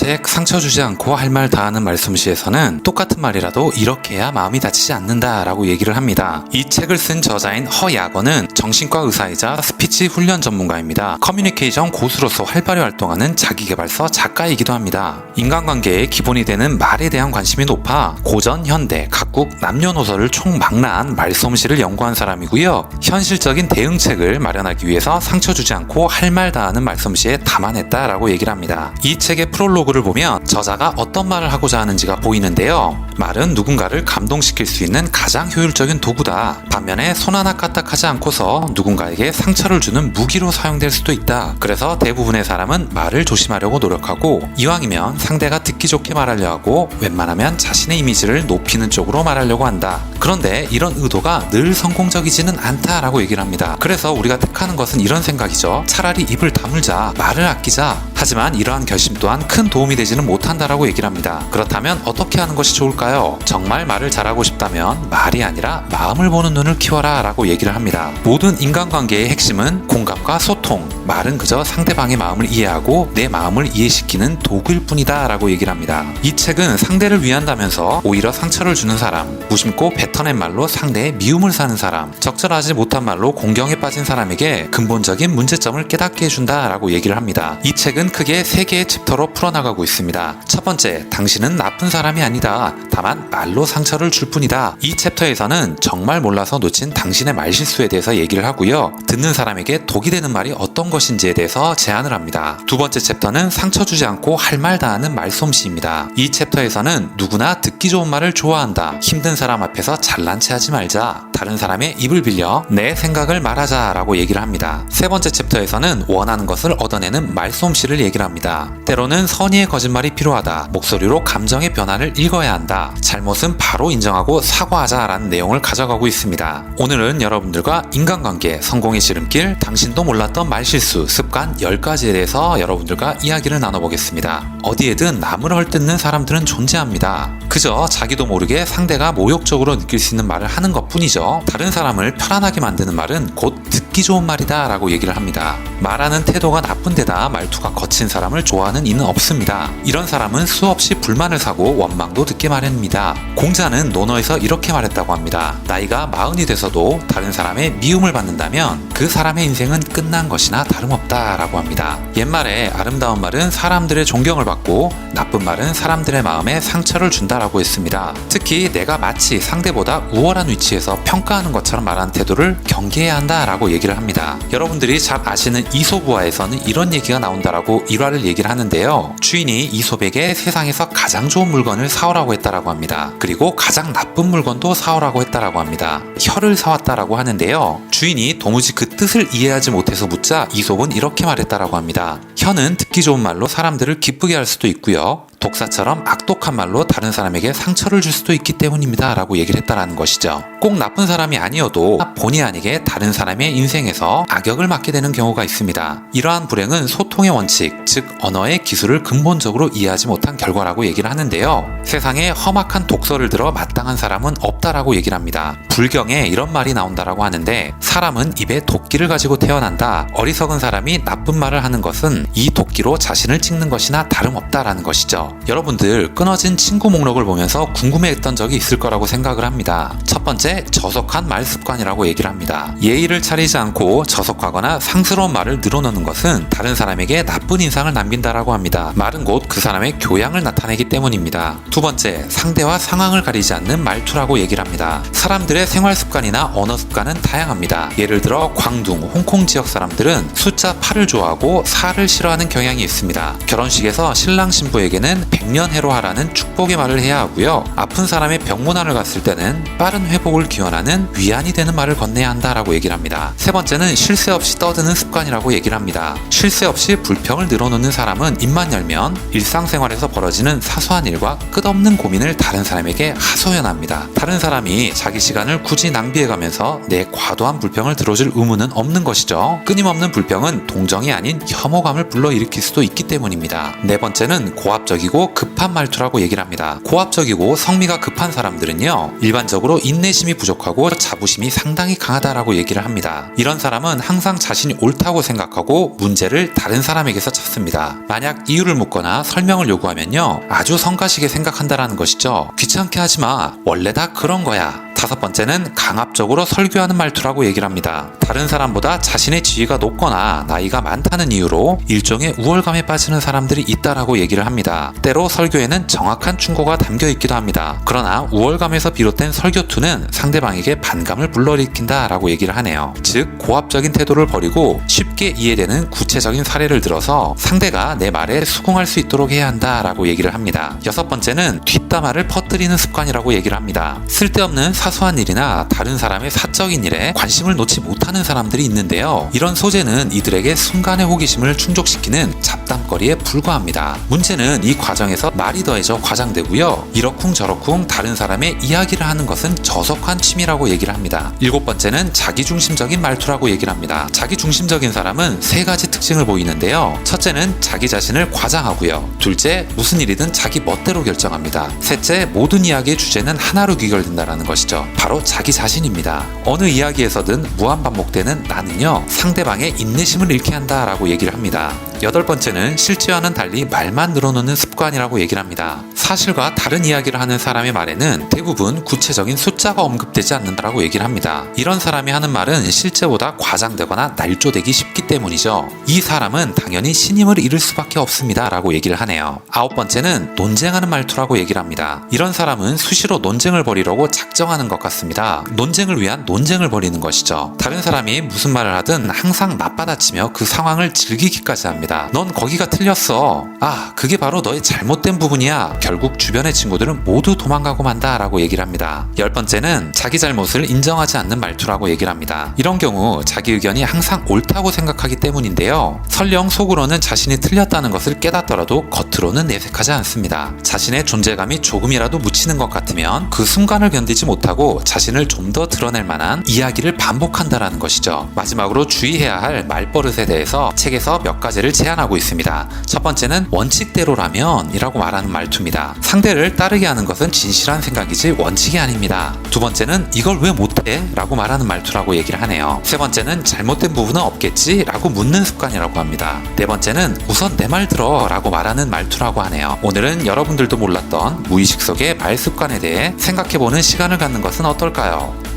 책 상처 주지 않고 할 말 다 하는 말솜씨에서는 똑같은 말이라도 이렇게 해야 마음이 다치지 않는다 라고 얘기를 합니다. 이 책을 쓴 저자인 허야건은 정신과 의사이자 스피치 훈련 전문가입니다. 커뮤니케이션 고수로서 활발히 활동하는 자기계발서 작가이기도 합니다. 인간관계의 기본이 되는 말에 대한 관심이 높아 고전, 현대, 각국, 남녀노소를 총망라한 말솜씨를 연구한 사람이고요. 현실적인 대응책을 마련하기 위해서 상처 주지 않고 할 말 다 하는 말솜씨에 담아냈다라고 얘기를 합니다. 이 책의 프롤로그를 보면 저자가 어떤 말을 하고자 하는지가 보이는데요. 말은 누군가를 감동시킬 수 있는 가장 효율적인 도구다. 반면에 손 하나 까딱하지 않고서 누군가에게 상처를 주는 무기로 사용될 수도 있다. 그래서 대부분의 사람은 말을 조심하려고 노력하고 이왕이면 상대가 듣기 좋게 말하려 하고 웬만하면 자신의 이미지를 높이는 쪽으로 말하려고 한다. 그런데 이런 의도가 늘 성공적이지는 않다라고 얘기를 합니다. 그래서 우리가 택하는 것은 이런 생각이죠. 차라리 입을 다물자, 말을 아끼자. 하지만 이러한 결심 또한 큰 도움이 되지는 못한다라고 얘기를 합니다. 그렇다면 어떻게 하는 것이 좋을까요? 정말 말을 잘하고 싶다면 말이 아니라 마음을 보는 눈을 키워라 라고 얘기를 합니다. 모든 인간관계의 핵심은 공감과 소통. 말은 그저 상대방의 마음을 이해하고 내 마음을 이해시키는 도구일 뿐이다 라고 얘기를 합니다. 이 책은 상대를 위한다면서 오히려 상처를 주는 사람, 무심코 뱉어낸 말로 상대의 미움을 사는 사람, 적절하지 못한 말로 공경에 빠진 사람에게 근본적인 문제점을 깨닫게 해준다 라고 얘기를 합니다. 이 책은 크게 3개의 챕터로 풀어나가고 있습니다. 첫 번째, 당신은 나쁜 사람이 아니다. 다만 말로 상처를 줄 뿐이다. 이 챕터에서는 정말 몰라서 놓친 당신의 말실수에 대해서 얘기를 하고요. 듣는 사람에게 독이 되는 말이 어떤 것인지에 대해서 제안을 합니다. 두 번째 챕터는 상처 주지 않고 할 말 다 하는 말솜씨입니다. 이 챕터에서는 누구나 듣기 좋은 말을 좋아한다. 힘든 사람 앞에서 잘난 체 하지 말자. 다른 사람의 입을 빌려 내 생각을 말하자 라고 얘기를 합니다. 세 번째 챕터에서는 원하는 것을 얻어내는 말솜씨를 얘기를 합니다. 때로는 선의의 거짓말이 필요하다. 목소리로 감정의 변화를 읽어야 한다. 잘못은 바로 인정하고 사과하자 라는 내용을 가져가고 있습니다. 오늘은 여러분들과 인간관계, 성공의 지름길, 당신도 몰랐던 말실수, 습관 10가지에 대해서 여러분들과 이야기를 나눠보겠습니다. 어디에든 남을 헐뜯는 사람들은 존재합니다. 그저 자기도 모르게 상대가 모욕적으로 느낄 수 있는 말을 하는 것 뿐이죠. 다른 사람을 편안하게 만드는 말은 곧 듣기 좋은 말이다 라고 얘기를 합니다. 말하는 태도가 나쁜 데다 말투가 거친 사람을 좋아하는 이는 없습니다. 이런 사람은 수없이 불만을 사고 원망도 듣게 마련입니다. 공자는 논어에서 이렇게 말했다고 합니다. 나이가 40이 돼서도 다른 사람의 미움을 받는다면 그 사람의 인생은 끝난 것이나 다름없다 라고 합니다. 옛말에 아름다운 말은 사람들의 존경을 받고 나쁜 말은 사람들의 마음에 상처를 준다라고 했습니다. 특히 내가 마치 상대보다 우월한 위치에서 평가하는 것처럼 말하는 태도를 경계해야 한다라고 얘기를 합니다. 여러분들이 잘 아시는 이솝우화에서는 이런 얘기가 나온다라고 일화를 얘기를 하는데요. 주인이 이솝에게 세상에서 가장 좋은 물건을 사오라고 했다라고 합니다. 그리고 가장 나쁜 물건도 사오라고 했다라고 합니다. 혀를 사왔다라고 하는데요. 주인이 도무지 그 뜻을 이해하지 못해서 묻자 이솝은 이렇게 말했다라고 합니다. 혀는 듣기 좋은 말로 사람들을 기쁘게 할 수도 있고요. 독사처럼 악독한 말로 다른 사람에게 상처를 줄 수도 있기 때문입니다 라고 얘기를 했다라는 것이죠. 꼭 나쁜 사람이 아니어도 본의 아니게 다른 사람의 인생에서 악역을 맡게 되는 경우가 있습니다. 이러한 불행은 소통의 원칙, 즉 언어의 기술을 근본적으로 이해하지 못한 결과라고 얘기를 하는데요. 세상에 험악한 독서를 들어 마땅한 사람은 없다라고 얘기를 합니다. 불경에 이런 말이 나온다라고 하는데 사람은 입에 도끼를 가지고 태어난다. 어리석은 사람이 나쁜 말을 하는 것은 이 도끼로 자신을 찍는 것이나 다름없다라는 것이죠. 여러분들 끊어진 친구 목록을 보면서 궁금해했던 적이 있을 거라고 생각을 합니다. 첫 번째, 저속한 말 습관이라고 얘기를 합니다. 예의를 차리지 않고 저속하거나 상스러운 말을 늘어놓는 것은 다른 사람에게 나쁜 인상을 남긴다라고 합니다. 말은 곧 그 사람의 교양을 나타내기 때문입니다. 두 번째, 상대와 상황을 가리지 않는 말투라고 얘기를 합니다. 사람들의 생활 습관이나 언어 습관은 다양합니다. 예를 들어 광둥, 홍콩 지역 사람들은 숫자 8을 좋아하고 4를 싫어하는 경향이 있습니다. 결혼식에서 신랑 신부에게는 백년해로하라는 축복의 말을 해야 하고요. 아픈 사람의 병문안을 갔을 때는 빠른 회복을 기원하는 위안이 되는 말을 건네야 한다라고 얘기를 합니다. 세 번째는 쉴 새 없이 떠드는 습관이라고 얘기를 합니다. 쉴 새 없이 불평을 늘어놓는 사람은 입만 열면 일상생활에서 벌어지는 사소한 일과 끝없는 고민을 다른 사람에게 하소연합니다. 다른 사람이 자기 시간을 굳이 낭비해가면서 내 과도한 불평을 들어줄 의무는 없는 것이죠. 끊임없는 불평은 동정이 아닌 혐오감을 불러일으킬 수도 있기 때문입니다. 네 번째는 고압적이고 급한 말투라고 얘기를 합니다. 고압적이고 성미가 급한 사람들은요, 일반적으로 인내심이 부족하고 자부심이 상당히 강하다라고 얘기를 합니다. 이런 사람은 항상 자신이 옳다고 생각하고 문제를 다른 사람에게서 찾습니다. 만약 이유를 묻거나 설명을 요구하면요, 아주 성가시게 생각한다라는 것이죠. 귀찮게 하지마, 원래 다 그런 거야. 다섯 번째는 강압적으로 설교하는 말투라고 얘기를 합니다. 다른 사람보다 자신의 지위가 높거나 나이가 많다는 이유로 일종의 우월감에 빠지는 사람들이 있다라고 얘기를 합니다. 때로 설교에는 정확한 충고가 담겨 있기도 합니다. 그러나 우월감에서 비롯된 설교투는 상대방에게 반감을 불러일으킨다라고 얘기를 하네요. 즉, 고압적인 태도를 버리고 쉽게 이해되는 구체적인 사례를 들어서 상대가 내 말에 수긍할 수 있도록 해야 한다라고 얘기를 합니다. 여섯 번째는 뒷담화를 퍼뜨리는 습관이라고 얘기를 합니다. 쓸데없는 사소한 일이나 다른 사람의 사적인 일에 관심을 놓지 못하는 사람들이 있는데요. 이런 소재는 이들에게 순간의 호기심을 충족시키는 잡담거리에 불과합니다. 문제는 이 과정에서 말이 더해져 과장되고요. 이러쿵저러쿵 다른 사람의 이야기를 하는 것은 저속한 취미라고 얘기를 합니다. 일곱 번째는 자기중심적인 말투라고 얘기를 합니다. 자기중심적인 사람은 세 가지 특징을 보이는데요. 첫째는 자기 자신을 과장하고요. 둘째, 무슨 일이든 자기 멋대로 결정합니다. 셋째, 모든 이야기의 주제는 하나로 귀결된다는 것이죠. 바로 자기 자신입니다. 어느 이야기에서든 무한반복되는 나는요, 상대방의 인내심을 잃게 한다라고 얘기를 합니다. 여덟 번째는 실제와는 달리 말만 늘어놓는 습관이라고 얘기를 합니다. 사실과 다른 이야기를 하는 사람의 말에는 대부분 구체적인 숫자가 언급되지 않는다라고 얘기를 합니다. 이런 사람이 하는 말은 실제보다 과장되거나 날조되기 쉽기 때문이죠. 이 사람은 당연히 신임을 잃을 수밖에 없습니다 라고 얘기를 하네요. 아홉 번째는 논쟁하는 말투라고 얘기를 합니다. 이런 사람은 수시로 논쟁을 벌이려고 작정하는 것 같습니다. 논쟁을 위한 논쟁을 벌이는 것이죠. 다른 사람이 무슨 말을 하든 항상 맞받아치며 그 상황을 즐기기까지 합니다. 넌 거기가 틀렸어. 아, 그게 바로 너의 잘못된 부분이야. 결국 주변의 친구들은 모두 도망가고 만다 라고 얘기를 합니다. 열 번째는 자기 잘못을 인정하지 않는 말투라고 얘기를 합니다. 이런 경우 자기 의견이 항상 옳다고 생각하기 때문인데요. 설령 속으로는 자신이 틀렸다는 것을 깨닫더라도 겉으로는 내색하지 않습니다. 자신의 존재감이 조금이라도 묻히는 것 같으면 그 순간을 견디지 못하고 자신을 좀 더 드러낼 만한 이야기를 반복한다라는 것이죠. 마지막으로 주의해야 할 말버릇에 대해서 책에서 몇 가지를 제안하고 있습니다. 첫 번째는 원칙대로라면 이라고 말하는 말투입니다. 상대를 따르게 하는 것은 진실한 생각이지 원칙이 아닙니다. 두 번째는 이걸 왜 못해? 라고 말하는 말투라고 얘기를 하네요. 세 번째는 잘못된 부분은 없겠지? 라고 묻는 습관이라고 합니다. 네 번째는 우선 내 말 들어 라고 말하는 말투라고 하네요. 오늘은 여러분들도 몰랐던 무의식 속의 말 습관에 대해 생각해보는 시간을 갖는 것은 어떨까요?